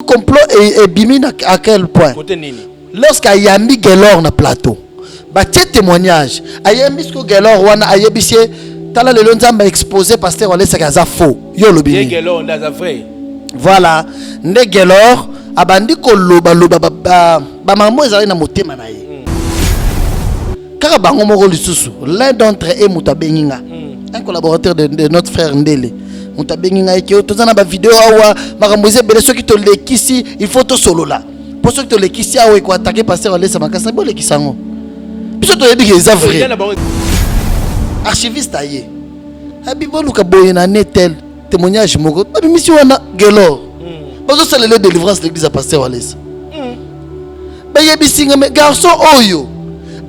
complot est bimine à quel point? Lorsqu'il y a mis Gelor na plateau, bah témoignage. Ayembi ce que Gelor wana ayebisi tala le lonzamba exposé pasteur Wale Sakaza faux. Yo lo bimi. Gelor ndaza vrai. Voilà, nde Gelor abandi ko loba ba mamo ezali na motema na ye. Car bango moko lisusu, l'un d'entre eux est Mutabenginga, un collaborateur de notre frère Ndele. Mutabenginga et qui a tourné ma vidéo awa makamboze bele ceux qui te lekisi, il faut to solo là. Pour ceux qui te lekisi awa ko attaquer pasteur Wale Samakasa bo lekisango. Biso to yebi que c'est vrai. Archiviste aye. Habibo luka boyena netel témoignage moko. Babi mission wana Gelor. Bazo sala le délivrance l'église à pasteur Wale. Ba yebisinga me garçon oyo.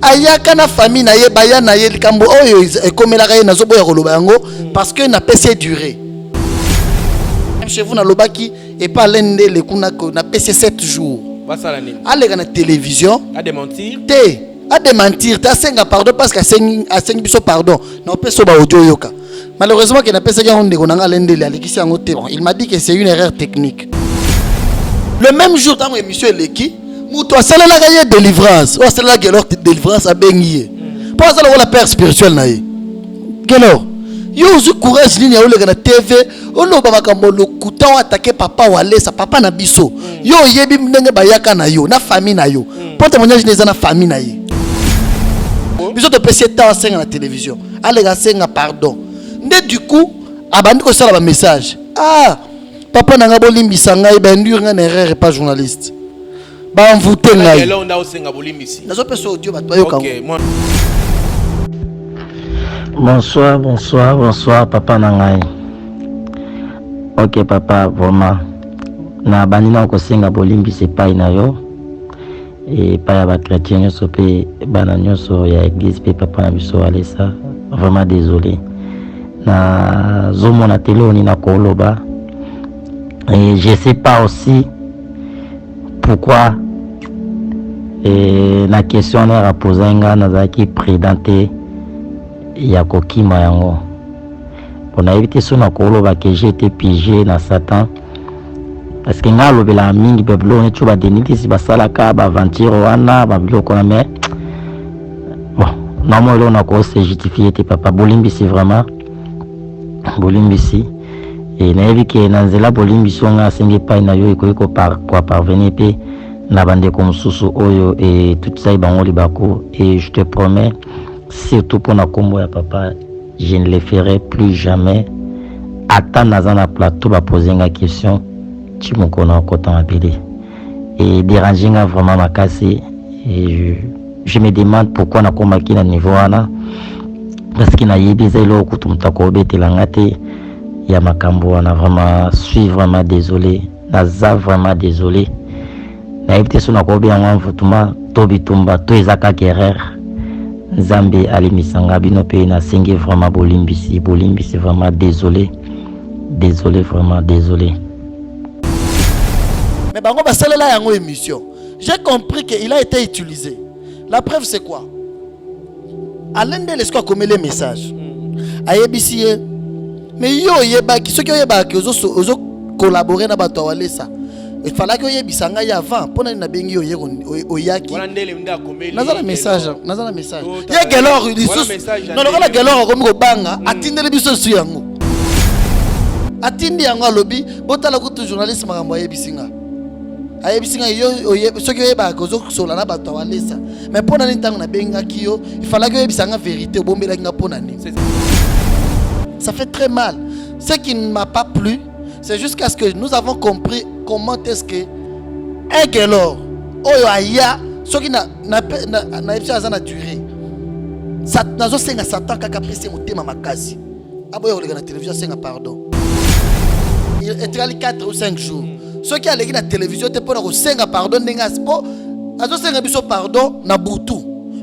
Ayaka na famille na ye baya na ye likambo oyo ekomelaka ye nazo boya koloba yango parce que na PC duré. Chez vous na lobaki et pas l'ende le kuna ko na PC 7 jours. Basala nini? Allez na télévision. À démentir. À démentir. Ta senga pardon parce que sengi biso pardon. Na peso ba audio yoka. Malheureusement que na PC ya onde konanga l'ende le alikisi yango te. Il m'a dit que c'est une erreur technique. Le même jour dans l'émission Leki Mouto asala la gaye délivrance. O asala la Gelor délivrance a bengiye. Pas asala la père spirituel na ye. Gelor. Yo uzu courage nini ya olega na TV. Olo ba makambo lokuta wa attaquer papa Wale sa papa na biso. Yo yebi ndenge bayaka na yo na famille na yo. Pour témoignage neza na famille na ye. Biso to pesi ta senga na télévision. Alega senga pardon. Nde du coup abandi ko sala ba message. Ah papa nanga bolimbisa ngai ba ndur nga na erreur pas journaliste. Ba envoûter ngai. Gelor nda osenga bolimbisi. Nazo peso audio ba toyo kango. Bonsoir papa nangai. Ok papa vraiment na banina ko senga bolimbisi pai na yo. Et pas ya chrétien nyoso pe bana nyoso ya église pe papa na biso alesa. Vraiment désolé. Na zomo na télé oni na koloba. Et je sais pas aussi pourquoi la question est à poser à qui prédenté Yakokima yango. On a évité son akolo que j'ai été piégé dans Satan parce que nga lobela mingi bablo ne tuba deniti si basala ka ba aventure wana bablo kona mais bon normalement on a ko se justifier te papa bolimbisi vraiment bolimbisi. Et na yebi ke na nzela bolimbisi nga sengi pa na yo iko par quoi parvenir pe na bande comme susu oyo et tout ça bango libako et je te promets surtout pour na kombo ya papa je ne le ferai plus jamais. Attends na plateau ba poser une question tu me connais côté appeler et déranger vraiment ma casse et je me demande pourquoi na komba ki na niveau wana parce que na yebi zelo kutumta ko betelanga te ya makambo wana vraiment suis vraiment désolé naza vraiment désolé na éviter son akobi en mvutuma tobitumba to ezaka guerreur Nzambe alimisanga bino pe na sengi vraiment bolimbisi vraiment désolé vraiment désolé. Mais bango basalela yango émission. J'ai compris qu'il a été utilisé. La preuve c'est quoi? Alain de l'esco a commis les messages. Ayebisi mais yo yeba qui ceux qui yeba que ozo collaborer na bato Wale ça. Il fallait que yebisa ngai avant pour na bengi yo oyaki. Nazala message. Ya Gelor non la Gelor comme ko banga atindele biso su yango. Atindi yango alobi botala ko journaliste makambo yebisinga. Ayebisinga yo ceux qui yeba que ozo sola na bato Wale ça. Mais pour na ntango na benga kiyo, il fallait que yebisa nga vérité bombela nga pona ni. Ça fait très mal. Ce qui ne m'a pas plu, c'est jusqu'à ce que nous avons compris comment est-ce que un Gelor, oyo aya, ce qui n'a duré. Ça n'a pas Satan qui a pris mon thème à ma case. Aboyo la télévision, c'est un pardon. Il est 4 ou 5 jours. Ceux qui ont la télévision, tu peux avoir 5 pardon. Azo senga biso pardon na butu.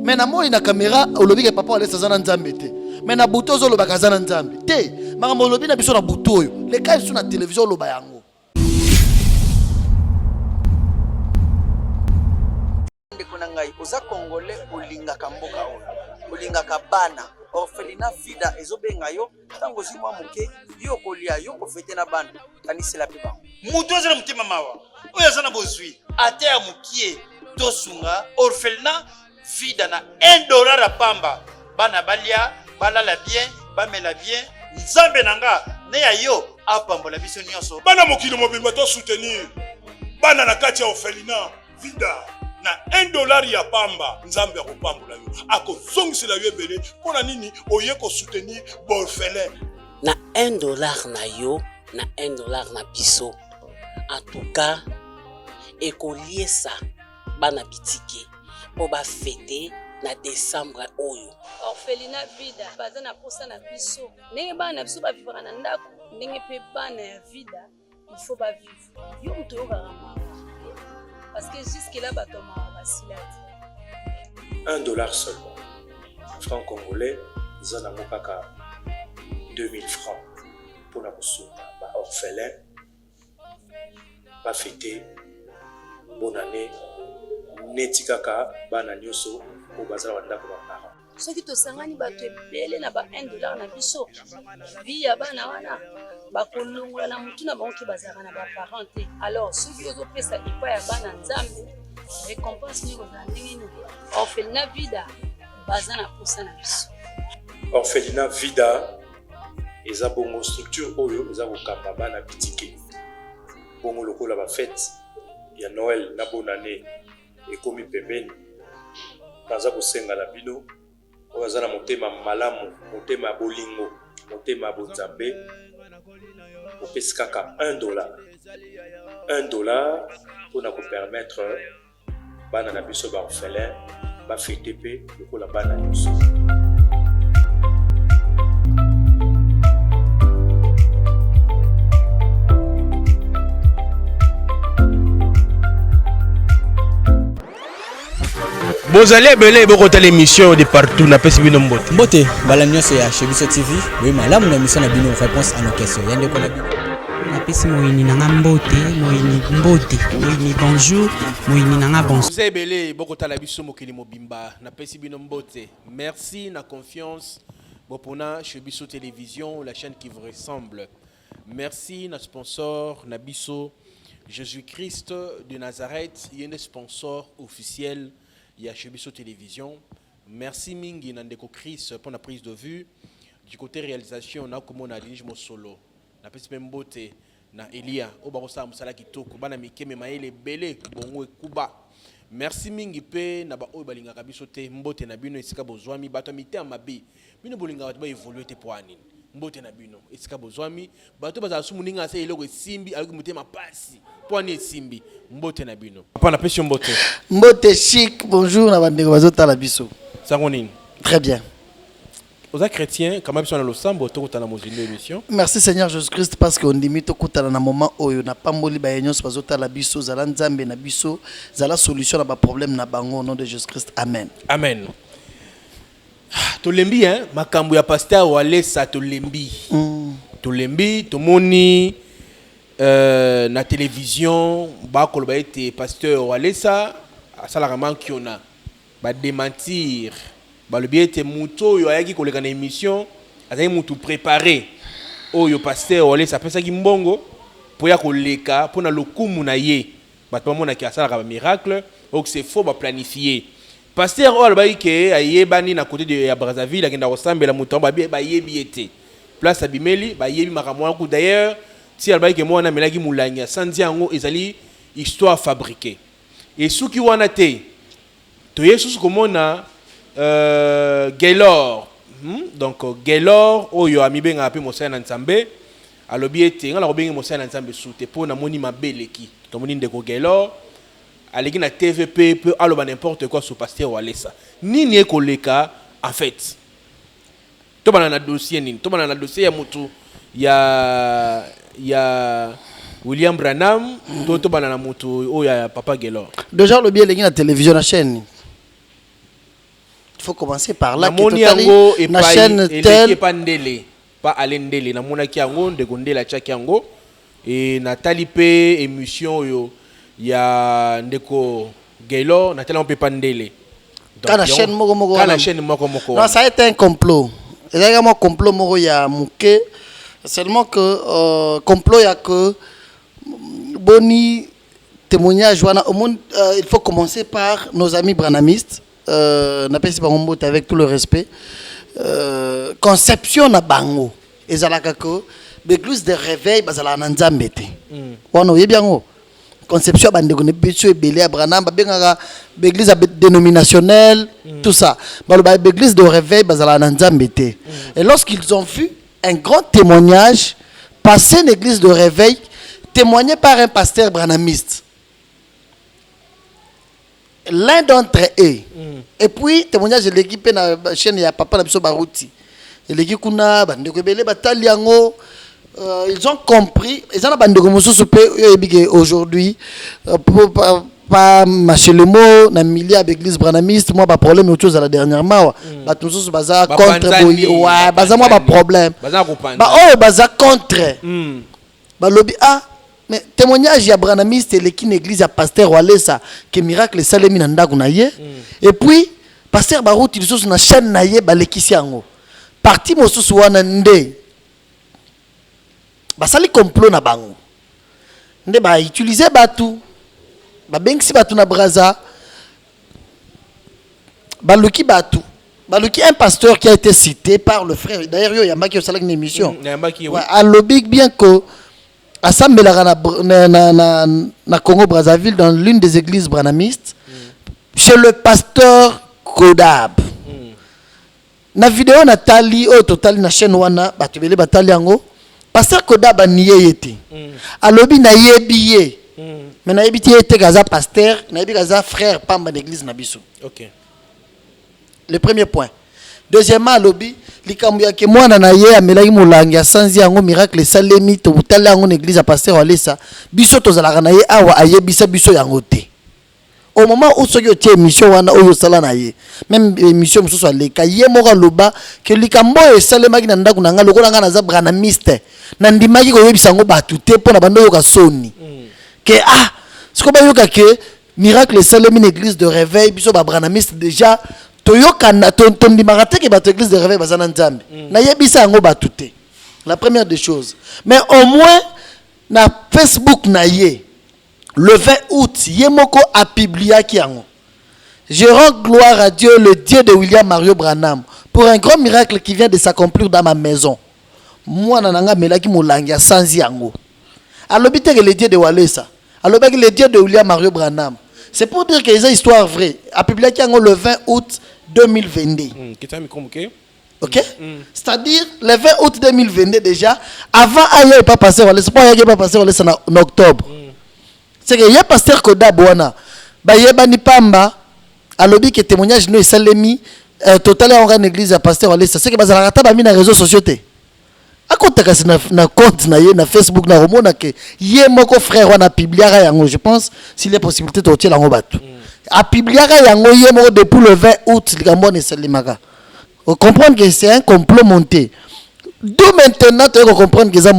Mais na moi na caméra, au lobby que papa allait s'azana nzambe te. Mais na butu zo lo bakazana nzambe. Te, makambo lobby na biso na butu oyo. Les cas sont na télévision lo bayango. Ndeko na ngai, oza congolais olinga kamboka oyo. Olinga kabana. orphelinat vida ezobenga yo tango zimwa moke yo kolia yo kofete na bana kanisela pe bango mutu azala motema mawa oyo aza na bozwi ate ya mokie tosunga orphelinat vida na $1 ya pamba bana balia balala bien bamela bien nzambe na nga ne ya yo apambola biso nyonso bana mokili mobimba to soutenir bana na kati ya orphelinat vida na $1 ya pamba nzambe akopambola yo akozongisela yo ebele mpona nini oye kosoutenir baorphelin na $1 na yo na $1 na biso en tout cas ekoliesa bana bitike po bafete na décembre oyo orphelinat vida baza na posa na biso ndenge bana na biso bavivaka na ndako ndenge mpe bana ya vida il faut bavivre yo moto oyokaka mawa parce que jusque là bato mawa basila te $1 seulement franc congolais eza nango kaka 2000 francs mpona kosunga baorphelin bafete bonne année neti kaka bana nyonso oyo bazala bandako baparent soki tosangani bato ebele na ba $1 na biso vi ya bana wana bakolongola na motu na bango ke bazalaka na baparent te alors soki ozopesa epai ya bana nzambe récompense nini kozala ndenge nini orphelinat vida baza na posa na biso orphelinat vida eza bongo structure oyo eza kokamba bana bitike bongo lokola bafete ya noël na bonne année ekomi pembeni baza kosenga na bino oyo aza na motema malamu motema ya bolingo motema ya bonzambe opesi kaka $1 mpona kopermettre bana na biso baorphelin bafete mpe lokola bana nyonso Bozali ebele bokota l'émission de partout na pesi bino mbote. Mbote bala nyonso ya Chebiso TV. Oui, malamu na mission na bino réponse à nos questions. Yande ko na bino. Na pesi moyini nanga mbote, moyini bonjour, moyini nanga bonsoir. Vous ebele bokota la biso mokili mobimba na pesi bino mbote. Merci na confiance bopona Chebiso Télévision, la chaîne qui vous ressemble. Merci na sponsor na biso Jésus-Christ de Nazareth, il y a un sponsor officiel. Il y a Chebiso Télévision. Merci Mingi Nandeko Chris pour la prise de vue. Du côté réalisation, on a comme on a dit mon solo. Na pesi mbote na Elia. Obarosa musala kitoko. Bana mikeme maele belé bongo e kuba. Merci Mingi pe na ba obalinga kabiso te mbote na bino esika bozwami bato mite amabi. Bino bolinga ba évoluer te pour anine. Mbote na bino esika bozwami bato baza sumuninga se eloko simbi avec mutema pasi. Poani simbi mbote na bino papa na pesi mbote mbote chic bonjour na bandeko bazota la biso sangonini très bien aux chrétiens comme biso na losambo tokutana mozili émission merci Seigneur Jésus-Christ parce que on limite tokutana na moment oyo na pamboli ba nyonso bazota la biso zala nzambe na biso zala solution na ba problème na bango au nom de Jésus-Christ amen amen tolembi hein makambo ya pasteur Walesa tolembi tolembi tomoni na télévision bakolo ba été pasteur Walesa asala vraiment kiona ba démentir ba le bien était muto yo ayaki koleka na émission azali mutu préparé oyo pasteur Walesa pesa ki mbongo po ya koleka pona lokumu na ye bato mona ki asala ka miracle ou que c'est faux ba planifier pasteur oyo ba ke ayebani na côté de ya Brazzaville akenda kosambela muto ba yebi été place abimeli ba yebi makamwa ku d'ailleurs si albaï que moi on a melagi moulanya sandiango ezali histoire fabriquée et ceux qui wana te to yesus comme on a Gaylor donc Gaylor oyo amibenga ape mosala na nzambe alobi ete ngala kobenga mosala na nzambe sute po na moni mabeleki to moni ndeko Gaylor aleki na TVP peut aloba n'importe quoi sur pasteur Walesa nini ekoleka en fait to bana na dossier nini to bana na dossier ya mutu ya William Branham to bana na mutu oya papa Gaylor déjà le bien legi na télévision na chaîne il faut commencer par là que na chaîne telle pas ndele pas alendele na mona ki yango ndeko ndela chaki yango et Nathalie pe émission yo ya ndeko Gaylor Nathalie on peut pas ndele quand la chaîne moko non ça a été un complot Et là, moi, complot, moro, ya mouké. Seulement que, complot, ya que, boni, témoignage, au monde, il faut commencer par nos amis branamistes. N'a pas si par avec tout le respect. Conception na bango. Et ça, l'église de réveil, bazala nanzambete. Wano, yé bien, conception bandeko ne biso ebele ya Branham babengaka l'église dénominationnelle tout ça l'église de réveil bazala na nzambe te. Et lorsqu'ils ont vu un grand témoignage passer l'église de réveil témoigné par un pasteur branhamiste, l'un d'entre eux et puis témoignage de l'équipe na chaîne ya papa na biso baruti l'équipe kuna bandeko ebele batali yango. Ils ont compris, ils ont bandé aujourd'hui, pas marcher le mot, na milieu avec l'église branhamiste, moi, pas problème, autre chose à la dernière mois. Tout ça, baza contre, ouais, baza moi, pas problème. Baza contre. Lobby, mais témoignage, il y a branhamiste et l'église à pasteur Walesa, que miracle, salemi nanda kunaye. Et puis, pasteur Barou, il sont sur la chaîne naye, balekisiango. Parti mosusu wana nde. Basali complot na bango nde ba utiliser batu ba bengisi batu na braza baluki batu baluki un pasteur qui a été cité par le frère d'ailleurs yo yambaki osala une émission à lobby bien que assemblera na Congo Brazzaville dans l'une des églises branamistes chez le pasteur Kodab na vidéo Nathalie au total na chaîne wana batu bele batali yango. Pasteur Kodaba niye yete. Alobi na yebiye. Mais na yebiti yete gaza pasteur, na yebi gaza frère pamba d'église na biso. OK. Le premier point. Deuxièmement, alobi likambu ya ke mwana na ye amelaki molangi asanzi yango miracle salemi to butala yango église à pasteur Walesa. Biso tozalaka na ye awa ayebisa biso yango te. Au moment où ce qui émission wana oyo sala na ye même émission mususu aleka ye moko loba ke likambo e salemaki na ndako nanga lokola nga na za branhamiste na ndimaki ko yebisa ngo batu te pona bando yoka soni ke siko ba yoka ke miracle salemi na église de réveil biso ba branhamiste déjà to yoka na ton ndimaka te ke batu église de réveil bazana nzambe na yebisa ngo batu te. La première des choses, mais au moins na Facebook na ye le 20 août, Yemoko a publié Kiango. Je rends gloire à Dieu, le Dieu de William Mario Branham, pour un grand miracle qui vient de s'accomplir dans ma maison. Moi, nananga melaki molangia sans yango. Alors, que le Dieu de Walesa. Alors, que le Dieu de William Mario Branham. C'est pour dire que c'est une histoire vraie. A publié Kiango le 20 août 2022. Ok? C'est-à-dire, le 20 août 2022 déjà, avant Aïe pas passé Walesa, pas Aïe pas passé Walesa en octobre. C'est que y a pasteur Kodab wana ba yebani pamba alobi que témoignage no esalemi total en grande église à pasteur Walesa c'est que bazala ta ba mi na réseaux sociaux te akotaka na compte na ye na Facebook na romona que ye moko frère wana publiera yango je pense s'il y a possibilité de retirer yango batu a publiera yango ye moko depuis le 20 août likambo ne salimaka on comprend que c'est un complot monté. D'où maintenant tu comprendre que c'est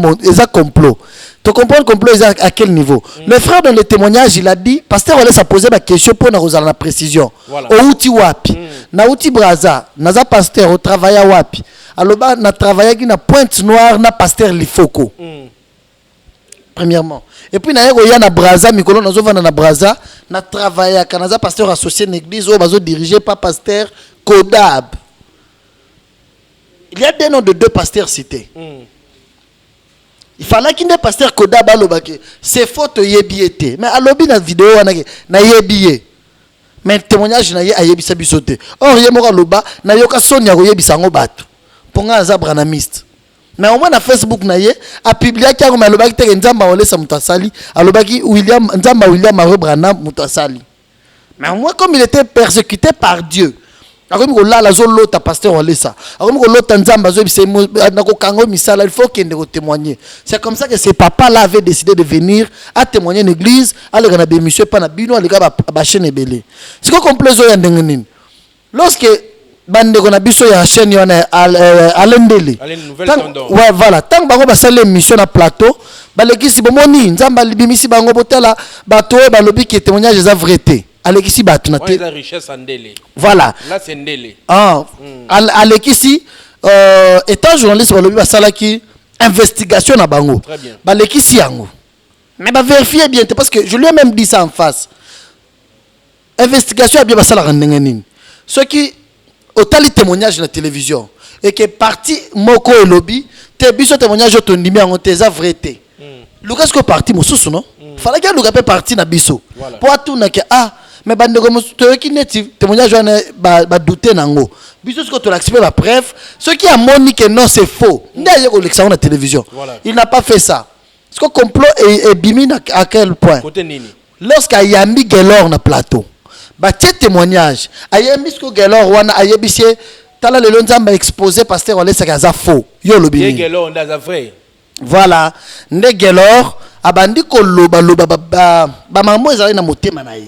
un complot. Tu comprends le complot à quel niveau? Le frère dans le témoignage, il a dit, pasteur Walesa poser la question pour nous la précision. Au outil wapi, na outil braza, naza pasteur au travail wapi. Alors bah na travaillé qui na Pointe Noire na pasteur Lifoko. Premièrement. Et puis na ya na braza mikolo nazo vana na braza na travaillé kanaza pasteur associé à l'église ou bazo dirigé par pasteur Kodab. Il y a des noms de deux pasteurs cités. Il fallait qu'il y ait un pasteur Kodaba Lobake. C'est faute yebiete. Mais à l'obi na vidéo na yebiye. Mais témoignage na yebisa bisote. Or yemora loba na yoka sonia ko yebisa ngo batu. Ponga za branhamiste. Mais au moins na Facebook na ye a publié ki ngo malobaki te nzamba Walesa mutasali, alobaki nzamba William Mario Branham mutasali. Mais au moins comme il était persécuté par Dieu. Il faut qu'il témoigne. C'est comme ça que ses papas là avaient décidé de venir à témoigner une église. Alors qu'on a des messieurs pas na bino les gars ba chaîne belé. C'est quoi complet zo ya ndengenin. Lorsque bande qu'on a biso ya chaîne yona alendele. Ouais voilà, tant ba ko ba sala émission na plateau, ba lekisi bomoni nzamba libimisi bango botala bato ba lobi ki témoignage za vérité. Alekisi batu na te. La richesse andele. Voilà. Là c'est ndele. Alekisi étant journaliste balobi basalaki investigation na bango balekisi yango mais vérifier bien parce que je lui ai même dit ça en face investigation ya bien basalaka ndenge nini soki otali témoignage na télévision et que parti moko elobi te biso témoignage otondimi yango te eza vrai te luka siko parti mosusu non falaki aluka mpe parti na biso po atunake mais bandeko toyoki neti témoignage wana badute nango biso siko tolakisi mpe bapreuve soki amoni que non c'est faux nde aye kolekisa yango na télévision il n'a pas fait ça siko complot ebimi à quel point lorsqu'ayambi Gelor na plateau batie témoignage ayembi siko Gelor wana ayebisi tala lelo nzamba exposé pasteur olesaka aza faux yo lobi Gelor ndaza vrai voilà nde Gelor abandi koloba ba mamo ezali na motema na ye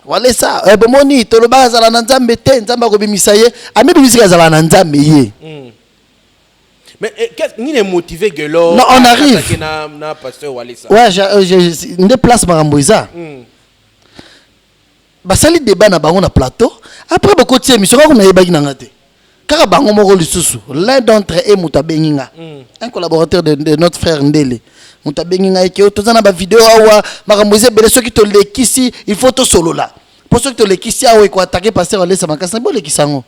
wale ça bomoni toloba azala na nzambe te nzamba ko bimisa ye amibimisa azala na nzambe ye mais qu'est-ce qui est motivé Gelor non on arrive na pasteur Walesa ouais je nde place makambo eza basali débat na bango na plateau après beaucoup de émission comme na yebaki na ngate kaka bango moko lisusu l'un d'entre eux mutabenginga un collaborateur de notre frère Ndele mutabenginga eke tozana ba vidéo awa makambo ezebele soki to lekisi il faut to solo là pour soki to lekisi awa ko attaquer pasteur Walesa makasa bo lekisango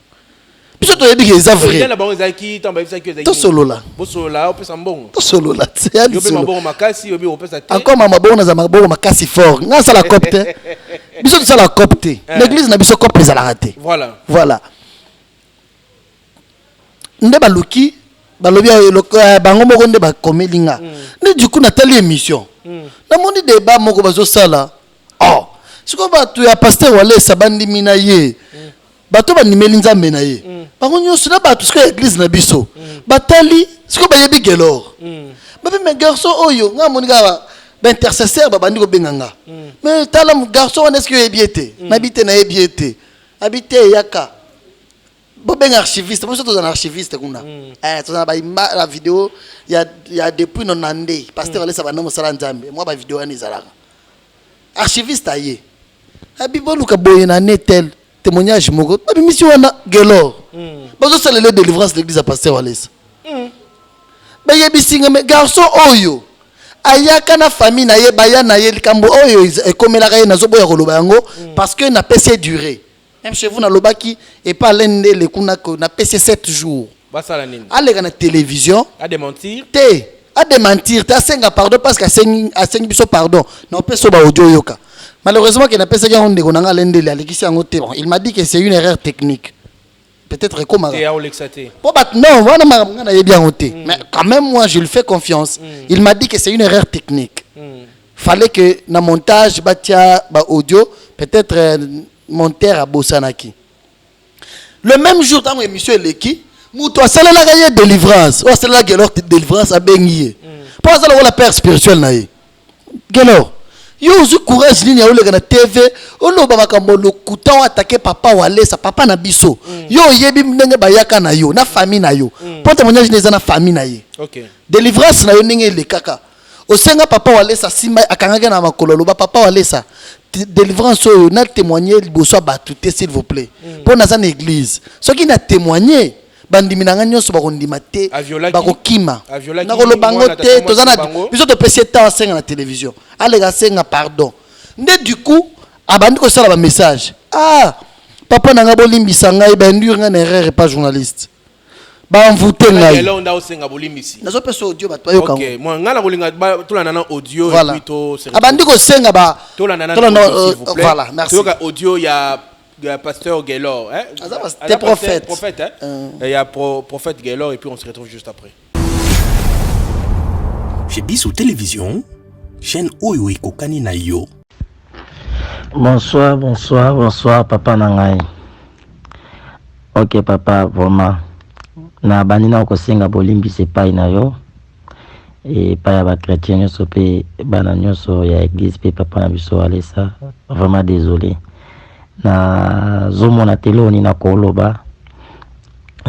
biso to yebi ke eza vrai na bango ezaki tamba ezaki to solo là bo solo là o pesa mbongo to solo là yo pe mabongo makasi obi o pesa te encore mabongo na za mabongo makasi fort nga sala copte biso to sala copte l'église na biso copte za la raté voilà nde baluki balobi bango moko nde bakomelinga nde du coup natali émission namoni débat moko bazosala siko bato ya pasteur Walesa bandimi na ye bato banimeli nzambe na ye bango nyonso na bato siko église na biso batali siko bayebi Gelor babe me garçon oyo nga moni kaka baintercesseur babandi kobenga nga mais tala garçon wana eske oyebi ete nayebi te nayebi ete abi te eyaka bobenga archiviste moi surtout un archiviste kuna tozana la vidéo ya depuis nonande pasteur Walesa banda mosala nzambe moi ba vidéo wana ezalaka archiviste aye abi boluka boye na netel témoignage moko babimisi wana Gelor bazosala le délivrance l'église à pasteur Walesa bayebisinga me garçon oyo ayaka na famille na ye baya na ye likambo oyo ekomelaka ye nazoboya koloba yango parce que na pc durée même chez vous na lobaki et pas l'ende le kuna ko na pc 7 jours basala nini aleka na télévision a démentir te asenga pardon parce que asengi biso pardon na peso ba audio yoka malheureusement que na pc yango ndeko nanga lende le alekisi yango te il m'a dit que c'est une erreur technique peut-être comme non voilà na yebi yango te mais quand même moi je lui fais confiance il m'a dit que c'est une erreur technique fallait que na montage batia ba audio peut-être monteur à Bosanaki le même jour dans l'émission Eleki muto asala la délivrance o asala Gelor délivrance a bengié pour ça la père spirituel na ye Gelor yo uzu courage nini ya olega na TV oloba makambo lokuta o attaquer papa Walesa papa na biso yo yebi ndenge bayaka na yo na famille na yo pour témoignage neza na famille na ye délivrance na yo ndenge le kaka osenga papa Walesa simba akangaka na makolo loba papa Walesa délivrance oyo na témoigner liboso batu te s'il vous plaît pour na sana église ce qui na témoigner bandimi na nyonso bakondima te bakokima na kolobango te tozana biso to pesi ta senga na télévision alega senga pardon nde du coup abandi ko sala ba message papa nanga bolimbisa ngai ba ndur nga na erreur pas journaliste ba envoûter ngai Gelor nda osenga bolimbisi nazo pesa audio bato ayoka OK moi ngala bolinga tolana na audio et puis to abandi ko senga ba tolana na voilà merci toka audio ya pasteur Gelor t'es prophète il y a prophète Gelor et puis on se retrouve juste après chez Biso Télévision chaîne oyo ekokani na yo. Bonsoir papa nangai. OK papa vraiment na banina ko senga bolimbi se pai na yo et pa ya ba chrétien nyonso pe bana nyonso ya église pe papa na biso Walesa vraiment désolé na zomo na teloni na koloba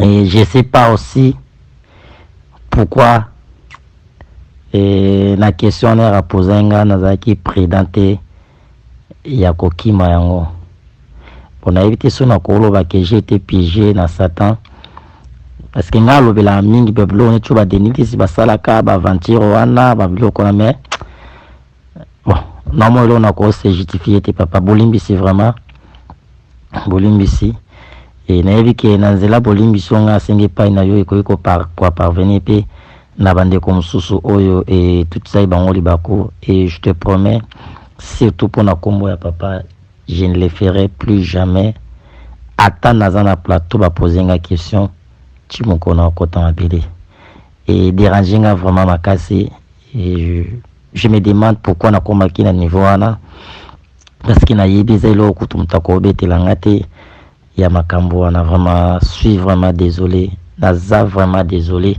et je sais pas aussi pourquoi et la question est posée na qui prédenté ya kokima yango pour na éviter son na koloba que j'ai été piégé na Satan parce que nga lobela mingi beblo ne chuba deniti si basala ka ba aventure wana ba biloko na mais bon normalement on a quoi se justifier te papa bolimbisi vraiment bolimbisi et na yebi ke na nzela bolimbisi nga senge pa na yo eko parvenir pe na bande comme susu oyo et tout ça bango libako et je te promets surtout pour na kombo ya papa je ne le ferai plus jamais. Attends dans un plateau va poser une question tu me connais autant appelé et déranger vraiment ma casse et je me demande pourquoi on a combattu à niveau là parce qu'il a eu des éloges que tout le monde a obéi l'angate ya makambo on a vraiment suis vraiment désolé naza vraiment désolé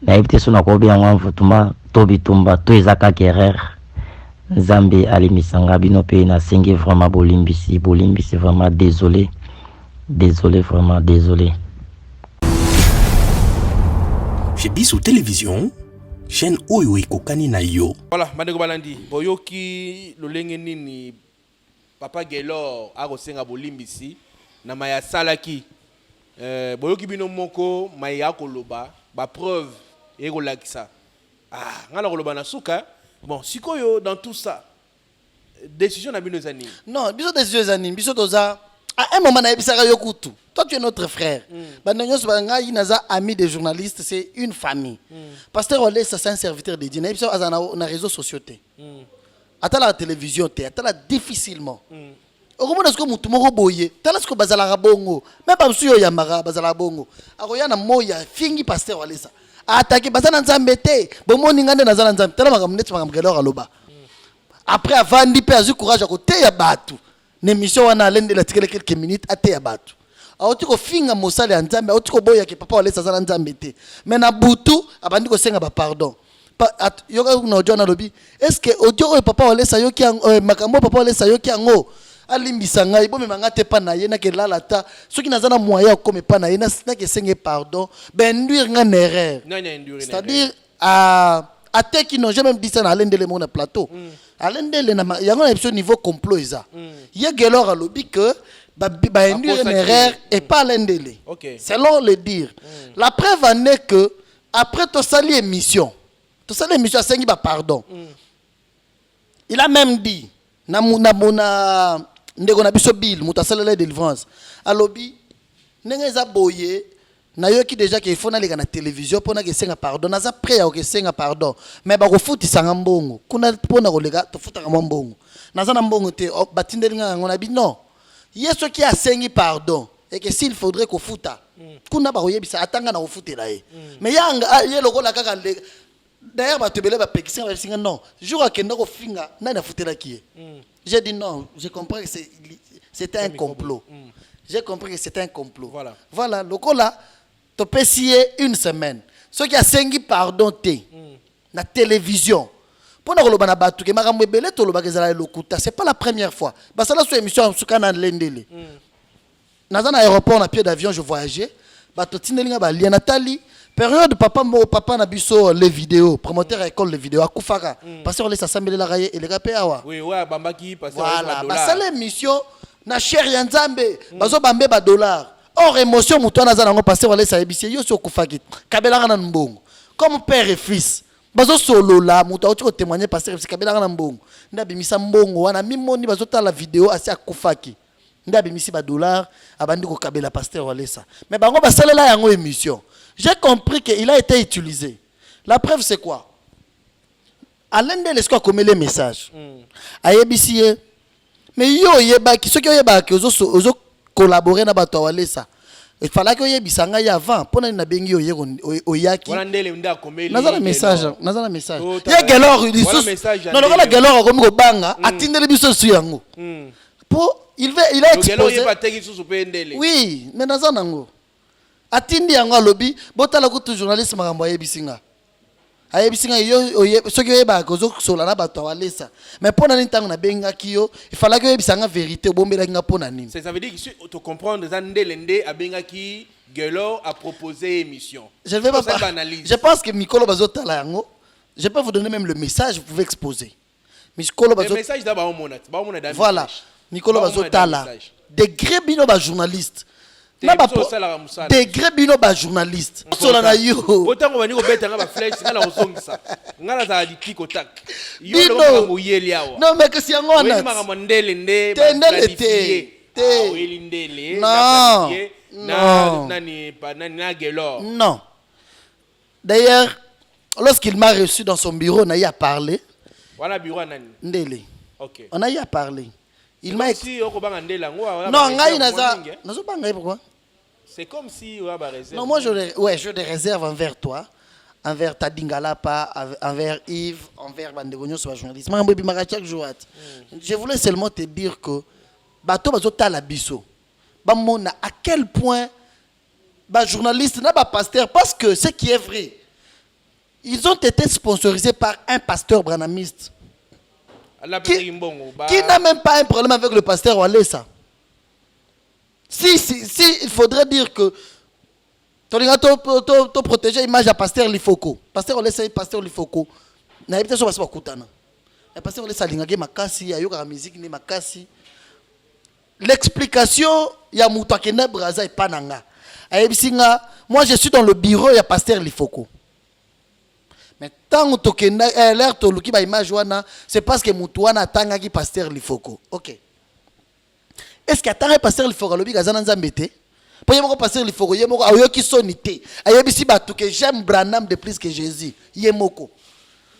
na évité son akobi en votuma tobi tumba to ezaka guerrier Nzambe alimisanga bino pe na sengi vraiment bolimbisi vraiment désolé vraiment désolé. Chez Bissou Télévision, chaîne oyo ekokani na yo. Voilà, Mandeko Balandi, boyoki lolenge nini Papa Gelor akosenga bolimbisi na maya salaki. Boyoki bino moko maya koloba ba preuve ekolakisa. Ah, ngala koloba na suka. Bon, sikoyo dans tout ça. Décision na bino zani. Non, biso décision zani, biso toza à un moment na ebisaka yokutu. Toi tu es notre frère. Bandonyo sobanga inaza ami des journalistes, c'est une famille. Pasteur Olé c'est un serviteur de Dieu. Na biso azana na réseaux sociaux té. Ata la télévision té, ata la difficilement. Okomona sko mutu moko boye, tala sko bazala bongo. Même pas suyo ya mara bazala bongo. Akoya na moya fingi pasteur Olé ça. Attaquer bazana nzambe té. Bomoni ngande na zana nzambe. Tala makamneti makamgelora loba. Après avandi pe azu courage akote ya batu. L'émission wana alende la tikele quelques minutes ate ya batu. Aoti ko finga mosale nzambe, aoti ko boya ke papa Olé sazana nzambe té. Mais na butu abandi ko senga ba pardon. Yoka na audio na lobi. Est-ce que audio papa Olé sa yoki makambo papa Olé sa yoki ango alimbisa ngai bo memanga te pa na ye na ke lalata soki nazana moyen comme pa na ye na ke senga pardon ben induire nga erreur. C'est-à-dire à te qui n'ont jamais dit ça na alende le mon plateau. Alende le na yango na niveau complot isa. Ye gelor a lobi que ba induire une erreur et pas l'endele. Selon le dire. La preuve en est que après to sali émission a sengi ba pardon. Il a même dit na mona ndeko na biso bill mutasala la délivrance. Alobi nengeza boye na yoki déjà qu'il faut na leka na télévision pona ke senga pardon na za prêt ya ke senga pardon mais ba ko futi sanga mbongo kuna pona ko lega to futa ka mbongo na za na mbongo te batindeli nga ngona bi non yeso qui a sengi pardon et que s'il faudrait ko futa kuna ba ko yebisa atanga na ko futela ye mais yanga ye lokola kaka d'ailleurs ba tebele ba pekisa ba singa non jour akenda ko finga na na futela ki j'ai dit non je comprends que c'était un complot. J'ai compris que c'était un complot. Voilà, lokola to pesier une semaine. Ce qui a sengi pardon té na télévision. Pour na koloba na batu ke makambo ebele to loba kezala lokuta, c'est pas la première fois. Ba sala so émission sukana lendele. Naza na aéroport na pied d'avion je voyageais, ba to tinelinga ba lia Nathalie période papa na biso les vidéos promoteur école les vidéos akufaka parce que on laisse assembler la raye et les gars awa. Oui, ouais, bambaki parce que voilà, ba sala émission na cher ya nzambe bazo bambe ba dollar. Or émotion muto na za nango passer wala sa ebisi yo so kufaki kabela na mbongo comme père et fils bazo solo la muto auti ko témoigner passer kabela na mbongo ndabi misa mbongo wana mimoni bazo ta la vidéo asi akufaki ndabi misi ba dollar abandi ko kabela pasteur wala sa mais bango basalela yango émission j'ai compris que il a été utilisé la preuve c'est quoi alende l'esco comme les messages ayebisi mais yo yeba ki soki yeba ki ozo collaborer na bato wale ça il fallait que yebisa nga ya avant pona na bengi yo oyaki nazala message ye gelor non non la gelor comme ko banga atindele biso su yango pour il a exposé oui mais nazana ngo atindi yango alobi botala ko tout journaliste makambo yebisinga ayebisinga yo soki yeba ko zo sola na bato wale ça mais pona ni tango na benga kiyo il fallait que yebisanga vérité bombela nga pona nini ça veut dire que si tu comprendre Zandelende a benga ki Gelor a proposé émission. Je vais pas je pense que Mikolo bazotala yango je peux vous donner même le message vous pouvez exposer Mikolo bazotala le message d'abord on voilà Mikolo bazotala degré bino ba journaliste na ba degré bino ba journaliste sola na yo otango bani ko beta nga ba flash nga na ozongisa nga na za litiko tak yo Bino. mo yeli awa non mais que si yango Weli wana maka mondele nde Te ndele te. weli ndele Non. na Non. nani na gelo non d'ailleurs lorsqu'il m'a reçu dans son bureau on a eu à parler wana bureau nani ndele OK on a eu à parler il m'a si okobanga ndela ngo non ngai naza nazo banga pourquoi c'est comme si ouais ba réserve non moi je des réserves envers toi envers ta Dingalapa, envers Yves, envers Bandegonio sur la journaliste. Je voulais seulement te dire que bato bazota la biso. Bamona à quel point ba journaliste n'a pas pasteur parce que ce qui est vrai. Ils ont été sponsorisés par un pasteur branamiste qui n'a même pas un problème avec le pasteur Walesa. Si il faudrait dire que tu protéger l'image à pasteur Lifoko. Pasteur Walesa et pasteur Lifoko. Na yebite so basa kutana. Le pasteur Walesa lingage makasi ayoka la musique ni makasi. L'explication ya mutu akenda braza epananga. Ayebisinga, moi je suis dans le bureau ya pasteur Lifoko. Mais tant que l'air to luki ba image wana, c'est parce que mutu wana atanga ki pasteur Lifoko. OK. Est-ce que atanga pasteur Lifoko lobi gazana nzambete? Pour yemoko pasteur Lifoko yemoko ayoki sonité. Ayebisi batu que j'aime Branham de plus que Jésus. Yemoko.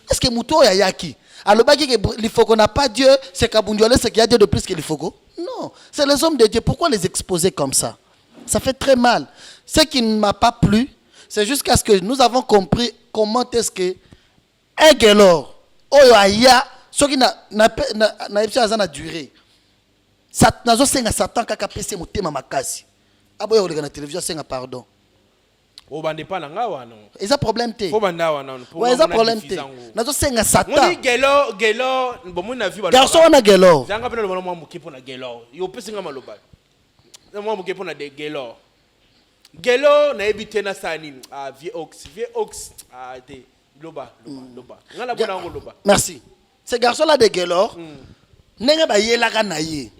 Est-ce que mutu ya yaki? Alobaki que Lifoko n'a pas Dieu, c'est Kabundiole c'est qu'il y a Dieu de plus que Lifoko? Non, c'est les hommes de Dieu. Pourquoi les exposer comme ça? Ça fait très mal. Ce qui ne m'a pas plu, c'est jusqu'à ce que nous avons compris comment est-ce que un gelor, oyoaya, ce qui n'a duré. Nazo senga Satan kaka pese motema makasi. Abo yo na télévision senga pardon. O bande pa nanga wana. Eza problème te. Fo banda wana. Ouais, eza problème te. Nazo senga Satan. Moni gelo, bomu na vie ba. Garçon wana gelor. Zanga pena lo mwa mukipo na gelo. Yo pese nga maloba. Na mwa mukipo na de gelo. Gelo na ebite na sani. Ah vie ox. Ah te loba. Ngala bona ngo loba. Merci. Ce garçon là de gelor. Nenga ba yelaka na ye.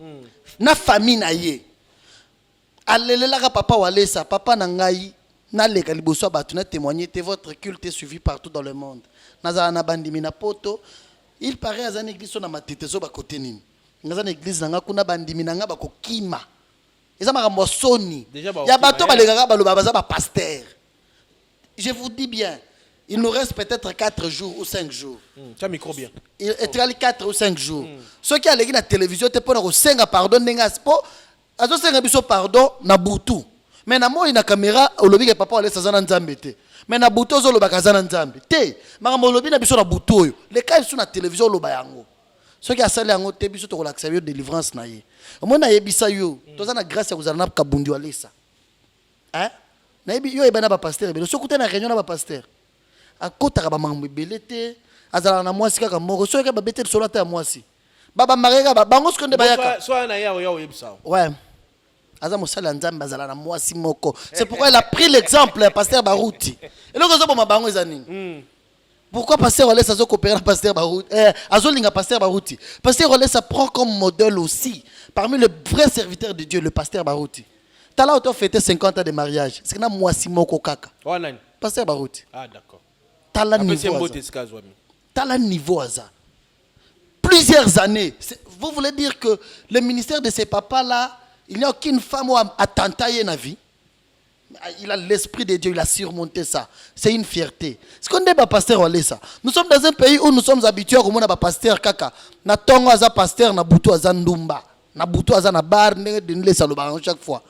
Na famille na ye. Alelelaka papa Walesa, papa na ngai. Na leka liboso batu na témoigner te votre culte est suivi partout dans le monde. Naza na bandimi na poto. Il paraît azana église na matete so ba côté nini. Naza na église na nga kuna bandimi na nga ba kokima. Eza makambo soni. Ya bato ba lekaka ba loba baza ba pasteur. Je vous dis bien, il nous reste peut-être 4 jours ou 5 jours. Tu as micro bien. Il est 4 ou 5 jours. Ceux qui allent na télévision te pona ko senga pardon nenga spo. Azo senga biso pardon na butu. Mais na moi na caméra olobi ke papa Walesa zana nzambe te. Mais na butu zo loba kazana nzambe te. Makambo olobi na biso na butu oyo. Le cas sur na télévision loba yango. Ceux qui asali yango te biso to ko lakisa yo délivrance na ye. Omona yebisa yo. Toza na grâce ya kuzala na Kabundi Walesa. Hein? Na yebi yo ebana ba pasteur ebele. So kuta na réunion na ba pasteur. Akota ba makambo ebele te. Azala na mwasi kaka moko. So ka ba bete solo ta mwasi. Baba marega ba bango skonde bayaka. So na yao yebisa. Ouais. C'est pourquoi il a pris l'exemple, pasteur Barouti. Et là, pourquoi pasteur Walesa coopérer avec pasteur Barouti? Azolinga pasteur Barouti. Pasteur Walesa prend comme modèle aussi, parmi les vrais serviteurs de Dieu, le pasteur Barouti. T'as là où tu as fêté 50 ans de mariage. C'est que moi Simoko Kaka. Pasteur Barouti. Ah d'accord. T'as là niveau à ça. Plusieurs années. Vous voulez dire que le ministère de ces papas-là, il n'y a aucune femme qui a tenté dans la vie. Il a l'esprit de Dieu, il a surmonté ça. C'est une fierté. Ce qu'on dit, pasteur Walesa. Nous sommes dans un pays où nous sommes habitués à comment pasteur Kaka. Na tongo aza pasteur, na butu aza ndumba. Na butu aza na bar, ne laisse le baron chaque fois.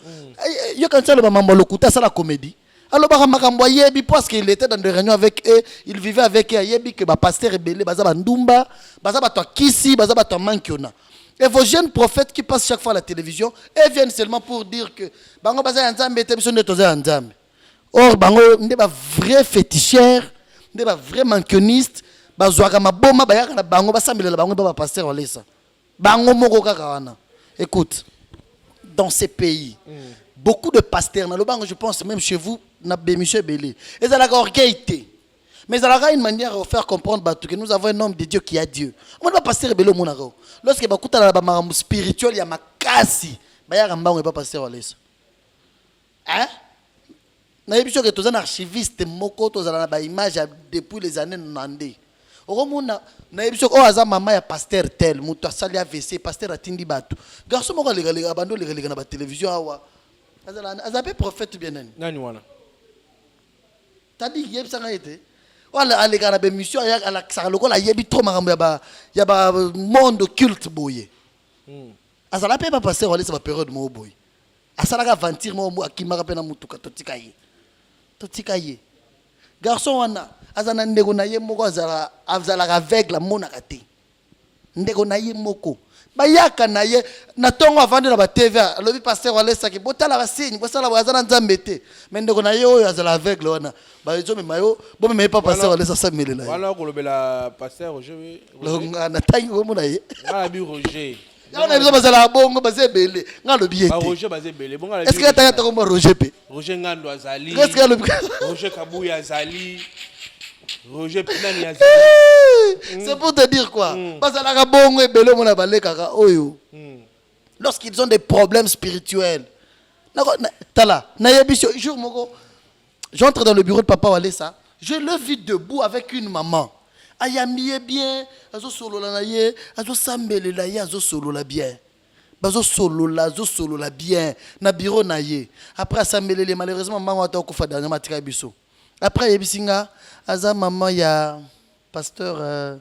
Yo quand ça le maman lokuta ça la comédie. Alors ba makambo yebi parce qu'il était dans des réunions avec eux, il vivait avec eux, yebi que ba pasteur ebele baza ba ndumba, baza ba to kisi, baza ba to mankiona. Et vos jeunes prophètes qui passent chaque fois à la télévision, ils viennent seulement pour dire que bango baza nzambe te biso netoza nzambe. Or bango ndé ba vrai féticheur, ndé ba vrai mankioniste, bazwaka maboma bayaka na bango basambelela bango ba pasteur Walesa. Bango moko kaka wana. Écoute, dans ces pays, beaucoup de pasteurs na lo bango je pense même chez vous na bémission belé. Ils ont la orgueillité. Mais il y a une manière de faire comprendre que nous avons un homme de Dieu qui a Dieu. On ne va pas passer belé mon argent. Lorsque ba kuta la ba spirituel ya makasi, ba ya ramba on va passer Walesa. Hein? Nayebi que tous un archiviste moko tozala na image depuis les années 90. Oromona nayebi que aza mama ya pasteur tel muto asali AVC pasteur atindi bato. Garçon moko lega bando lega na ba télévision awa. Azala prophète bien nani. Nani wana? Tadi yeb sanga ete. Wala alega na be mission ya ala saka lokola yebi trop makambo ya ba monde culte boye. Azala pe pas pasteur wala sa période mo boye. Asala ka aventure mo akimaka pe na mutuka totika ye. Totika ye. Garçon wana azana ndeko na ye moko azala aveugle monaka te. Ndeko na ye moko. Bayaka na ye na tongo avandi na ba TV alobi pasteur wala saki botala ba signe bosala bazana nzambe te. Mais ndeko na ye oyo azala aveugle wana. Ba ezo me mayo bo me pas pasteur wala sa melela. Wala ko lobela pasteur Roger. Longa na tangi wo mona ye. Ala bi Roger. On a besoin de bongo basé belé. Ngalo biete. Roger basé belé. Est-ce qu'il y a ta comme Roger P? Roger Ngando azali. Qu'est-ce qu'il y a Roger Kabouya azali. Roger Pinani azali. C'est pour te dire quoi? Parce que la bongo et belé mon abalé kaka oyo. Lorsqu'ils ont des problèmes spirituels. Tala, nayebi jour moko. J'entre dans le bureau de papa Walesa. Je le vis debout avec une maman. Ayamiye bien, azo solo la naye, azo sambele la ye, azo solo la bien. Bazo solo la bien. Na bureau naye. Après sambele le malheureusement maman wata okufa dernièrement tika biso. Après yebisinga aza maman ya pasteur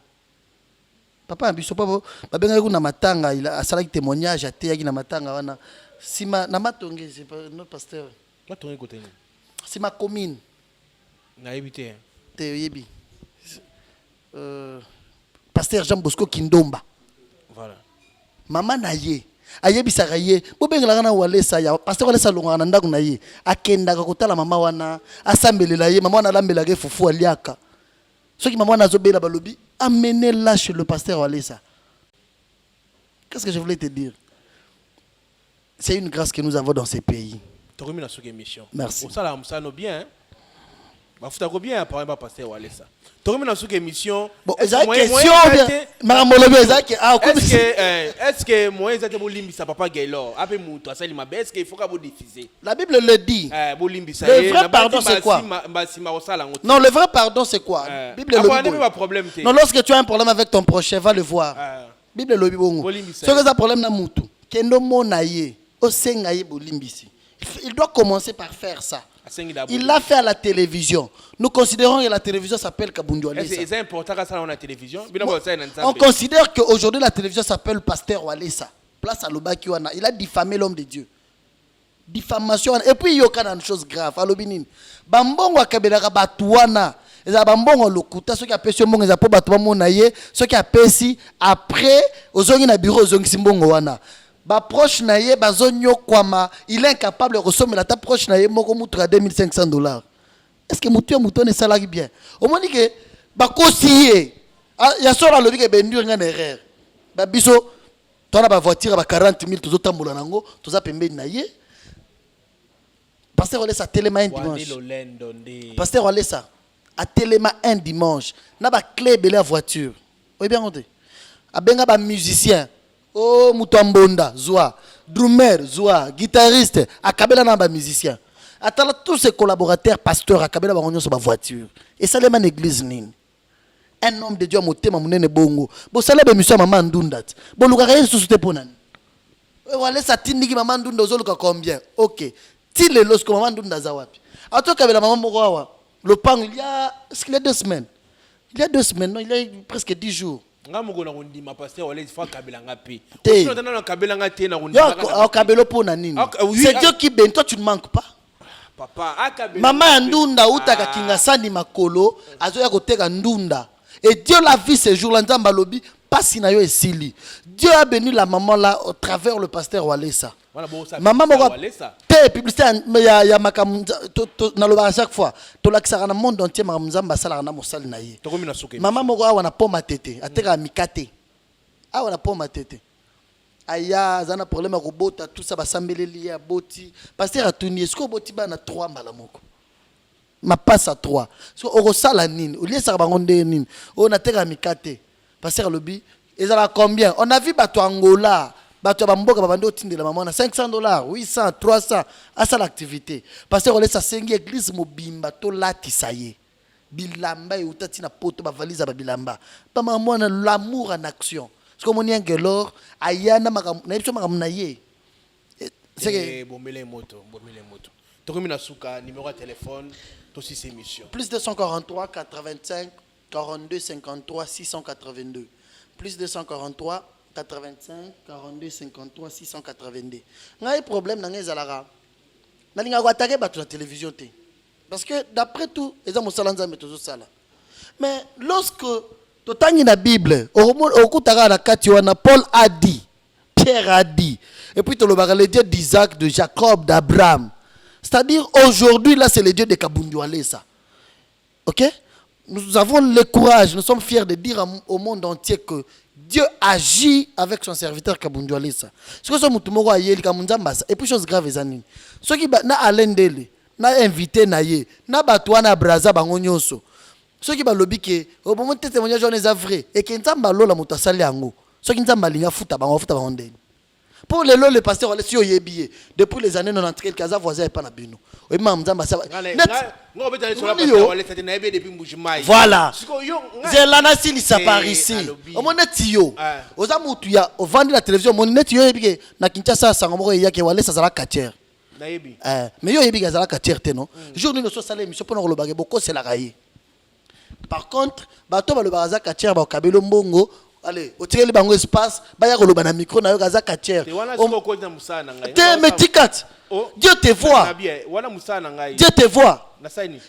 papa biso papa babenga ku na matanga il a sala témoignage ate yaki na matanga wana. Sima na matonge c'est pas notre pasteur. Matonge côté ni. Sima commune. Na yebité. Te yebi. Pasteur Jean Bosco Kindomba. Voilà. Maman naye. Ayebisaka ye. Bobengela na walesa ya. Pasteur walesa longa na ndaku na ye. Akenda ka kotala mama wana. Asambelela ye. Mama wana lambela ke fufu aliaka. Soki mama wana zobela balobi. Amenez-la chez le pasteur walesa. Qu'est-ce que je voulais te dire? C'est une grâce que nous avons dans ces pays. Merci. Ça nous bien. Bafuta ko bien par exemple pasteur walesa. Tokomi na souke émission. Bon, question est-ce que moi ezate bolimbisa papa Gaylor ape muto asali mabe est-ce qu'il faut ka bo diffuser? La Bible le dit. Bolimbisa le vrai pardon c'est quoi? Non, le vrai pardon c'est quoi? Bible le dit. Non, lorsque tu as un problème avec ton prochain, va le voir. Bible le bongo. Ce que ça problème na mutu. Kendo mona ye, osenga ye bolimbisi. Il doit commencer par faire ça. Il l'a fait à la télévision. Nous considérons que la télévision s'appelle Kabundu Walesa. C'est important que ça à la télévision. On considère qu'aujourd'hui la télévision s'appelle Pasteur Walesa. Place à Lobaki wana. Il a diffamé l'homme de Dieu. Diffamation. Et puis il y a une chose grave. Alobinin. Bambongo akabelaka batuana. Eza bambongo lokuta ceux qui appellent ce mbongo eza po batu bamonaye ceux qui appellent si après ozongi na bureau ozongi simbongo wana. Ba proche na ye bazonyo kwama il est incapable de ressommer la ta proche na ye moko mutra $2500. Est-ce que mutu ne salari bien? Au moins que ba kosiye ya sora lobi ke bendur ngana erreur. Ba biso tona ba voiture ba 40,000 tozo tambola nango toza pembeni na ye. Pasteur Walesa telema un dimanche. Pasteur Walesa a telema un dimanche. Na ba clé belé la voiture. Oui bien compté. A benga ba musicien. Oh, Moutambonda, Zoua, drummer, Zoua, guitariste, Akabela n'a pas musicien. Attends, tous ses collaborateurs, pasteurs, Akabela va revenir sur ma voiture. Et ça, c'est une église. Un homme de Dieu a monté ma monnaie bongo. Bon, ça, c'est monsieur maman Ndundat. Bon, nous avons sous ce point. Voilà, ça tindi qui maman Ndunda, vous avez combien? Ok. Tille lorsque maman Ndunda zawapi. Attends, Kabela maman Morawa. Le pan, il y a 2 semaines. Il y a 2 semaines, non, il y a presque 10 jours. Ngamugo na kundi ma pasteur wale fa kabela ngapi. Te. On na kabela ngati na kundi. Yo kabelo po na nini? C'est Dieu qui bénit, toi tu ne manques pas. Papa akabela. Maman ndunda utaka kinga sani makolo, azoya koteka ndunda. Et Dieu l'a vu ces jours-là nzamba lobi pasi na yo esili. Dieu a béni la maman là au travers le pasteur Walesa. Maman moko te publicité ya makam na loba à chaque fois. To lakisaka na monde entier makam nzamba sala na mosali na ye. Maman moko awa na poma tete, ateka mikate. Awa na poma tete. Aya zana problème ko bota tout ça basambeleli ya boti. Pasteur atuni esko boti ba na 3 mbala moko. Ma passe à 3. So oko sala nini? Olie sa bango nde nini? O na teka mikate. Pasteur lobi ezala combien? On a vu bato Angola bato ya bamboka babandi otindela mama na $500, 800, 300 asa l'activité. Pasteur Olesa sengi église mobimba to latisa ye. Bilamba e utati na poto ba valise ba bilamba. Ba mama na l'amour en action. C'est comme on y ngelor ayana na biso makamna ye. C'est que bomele moto. Tokomi na suka numéro de téléphone to 6 émissions. Plus 243 85 42 53 682. Plus 243 85 42 53 682. Ngai problème na ngai zalaka. Na linga ko attaquer bato la télévision te. Parce que d'après tout, les hommes sont là mais sala. Mais lorsque tu tangi na Bible, au kutaka na kati wana Paul a dit, Pierre a dit, et puis tu le Dieu d'Isaac, de Jacob, d'Abraham. C'est-à-dire aujourd'hui là c'est le Dieu de Kabunduale ça. OK? Nous avons le courage, nous sommes fiers de dire au monde entier que Dieu agit avec son serviteur Kabunduale ça. Ce que ce mutumoko ayeli kamunzamba et puis chose grave ezani. Ce qui na alendele na invité na ye na batwa na braza bango nyonso. Ce qui ba lobi ke au moment témoignage on est vrai et que nzamba lola mutu asali yango. Ce qui nzamba linga futa bango ndeni. Pour le pasteur on si oyebiye depuis les années 90 quelques voisins pas na bino. Oui mam nzamba ça. Voilà. Zelana si sa par ici. Au moment tio. Oza mutu ya o vendre la télévision mon net yo yebike na Kinshasa sangomoko yake wale ça sala katière. Mais yo yebi gazala katière te non. Jour nous so salé mission pour le bagé boko c'est la railler. Par contre, bato ba le baraza katière ba kabelo mbongo. Allez, au tiré le bango espace, baya koloba na micro na yo gaza katière. Te metikat. Dieu te voit. Dieu te voit.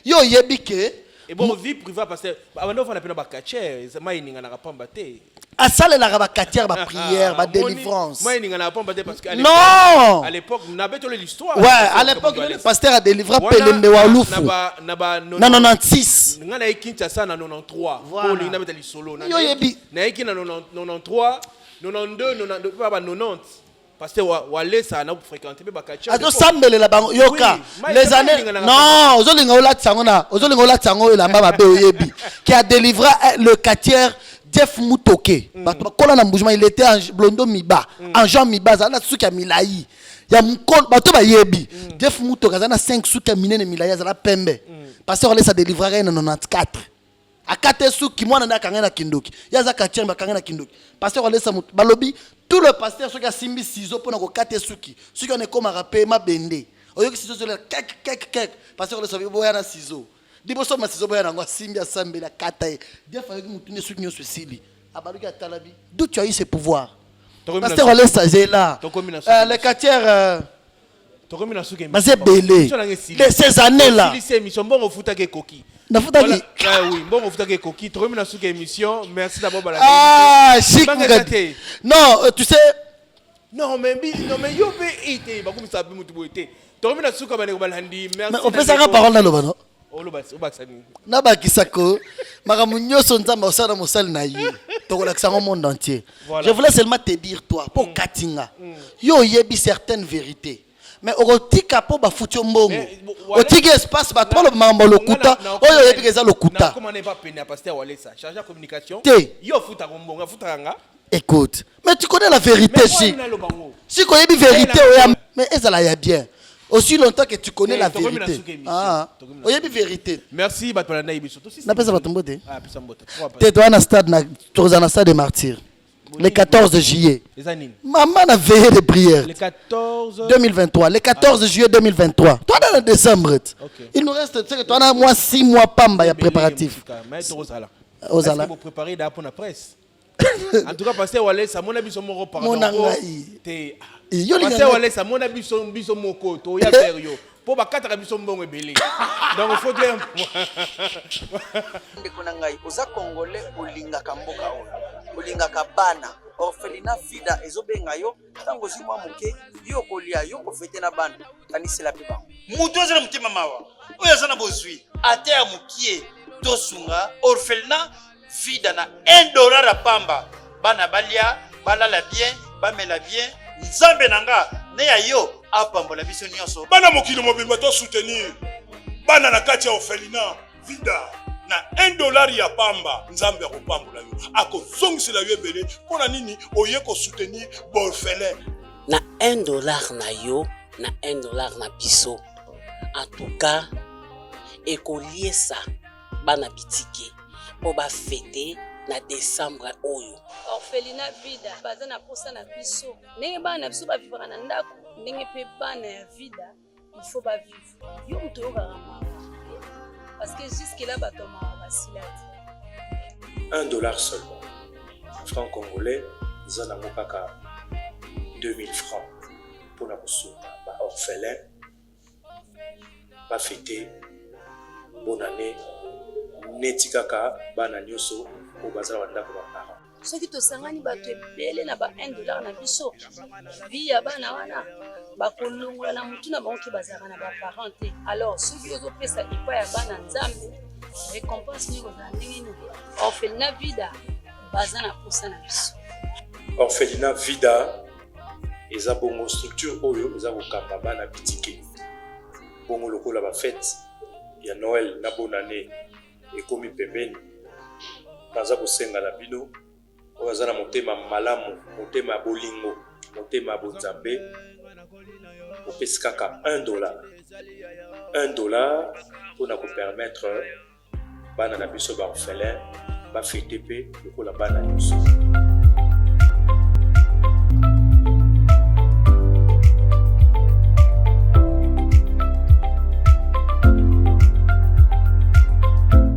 Yo yebike et bon vie privée parce que abando fa na pena ba katière, mai ninga na kapamba te. Asale la rabakatière, ba prière, ba délivrance. Moi, il n'y en a pas parce qu'à l'époque, on avait toute l'histoire. Ouais, à l'époque, le pasteur a délivré Pelembe Waloufou. Non, 96. On a écrit ça en 93. Voilà. On a mis solo. On a écrit en 93, 92, pas 90. Parce que Wale ça n'a pas fréquenté Bakacha. Ado sambele la bango yoka. Les années non, ozolinga ola tsangona, ozolinga ola tsango la mama be oyebi qui a délivré le quartier Jeff Mutoke. Bakola na mbujuma il était en blondo miba, en Jean miba za na suka milai. Ya mkon bato ba yebi. Jeff Mutoke za na 5 suka minene milai za la pembe. Pasteur Wale ça délivrer en 94. Akate suki mwana na kangana kindoki. Ya za quartier ba kangana kindoki. Pasteur Wale ça balobi tout le pasteur ceux qui a simbi ciseaux pour nous kate suki. Ceux qui on est comme rapper ma bende. Oyo ki ciseaux le kek. Pasteur Wale ça boya na ciseaux. Diboso ma ciseaux boya na ngo simbi a sambela kata. Dia fa ki mutune suki nyo sili. Abaluki atalabi. D'où tu as eu ce pouvoir? Pasteur Wale ça j'ai là. Le quartier c'est belé. Ces années là. Ah, chic. Non, tu sais. Non, mais yo été. Mais on peut ça parole là non? Naba kisako makamunyo sonzamba osana mosali na ye tokolakisa ngo monde entier. Je voulais seulement te dire toi pour katinga. Yo yebi certaines vérités. Mais otika po ba futu mbongo. Otiki espace ba trop le mambo lokuta. Oyo yebi keza lokuta. Comment n'est pas péné à pasteur Wale ça. Chargé de communication. Yo futa mbongo futa nga. Écoute, mais tu connais la vérité si. Si tu connais la vérité mais ezala ya bien. Aussi longtemps que tu connais la vérité. Ah, il y a une vérité. Merci, Batpalana Ibiso. N'a pas ça, Batumbote. Ah, tu es dans un stade, dans un stade de martyrs. Le 14 juillet. Maman a veillé de prière. Le 14 2023. Le 14 juillet 2023. Toi, dans le décembre. Il nous reste, tu sais, toi, on a moins 6 mois, pamba, il y a préparatif. Osala. Vous préparez pour la presse. En tout cas, parce que Wale, ça mon avis, mon repas. Mon parce que Wale, ça mon avis, son moko, to ya sérieux. Pour ba 4 avis, son bon belé. Donc il faut dire. Ndekonangai, oza Congolais, olinga kamboka o. Olinga kabana. Orphelina fida ezobenga yo tango zimwa muke yo kolia yo kofete na bana kanisela pe ba. Mutu azana mutima mawa. Oyo azana bozwi. Ate ya mukie tosunga orphelina vida na $1 à pamba. Bana balia, balala bien, bamela bien. Nzambe nanga ne ya yo apambola biso nyonso. Bana mokili mobimba to soutenir. Bana na kati ya orphelina vida na $1 ya pamba nzambe akopambola yo akozongisela yo ebele mpona nini oye kosoutenir baorphelin na $1 na yo na $1 na biso en tout cas ekoliesa bana bitike po bafete na décembre oyo orphelina vida baza na posa na biso ndenge bana na biso bavivaka na ndako ndenge mpe bana ya vida il faut bavivre yo moto oyokaka mawa parce que jusque là bato mawa basila te $1 seulement franc congolais eza nango kaka 2000 francs mpona kosunga baorphelin bafete bonne année neti kaka bana nyonso oyo bazala bandako baparent soki tosangani bato ebele na ba $1 na biso vi ya bana wana bakolongola na mutu na bango ke bazalaka na baparent te alors soki ozopesa epai ya bana nzambe récompense nini kozala ndenge nini orphelina vida baza na posa na biso orphelina vida eza bongo structure oyo eza kokamba bana bitike bongo lokola bafete ya noël na bonne année ekomi pembeni naza kosenga na bino oyo aza na motema malamu motema ya bolingo motema ya bonzambe opesi kaka $1 mpona kopermettre bana na biso baorphelin bafete mpe lokola bana nyonso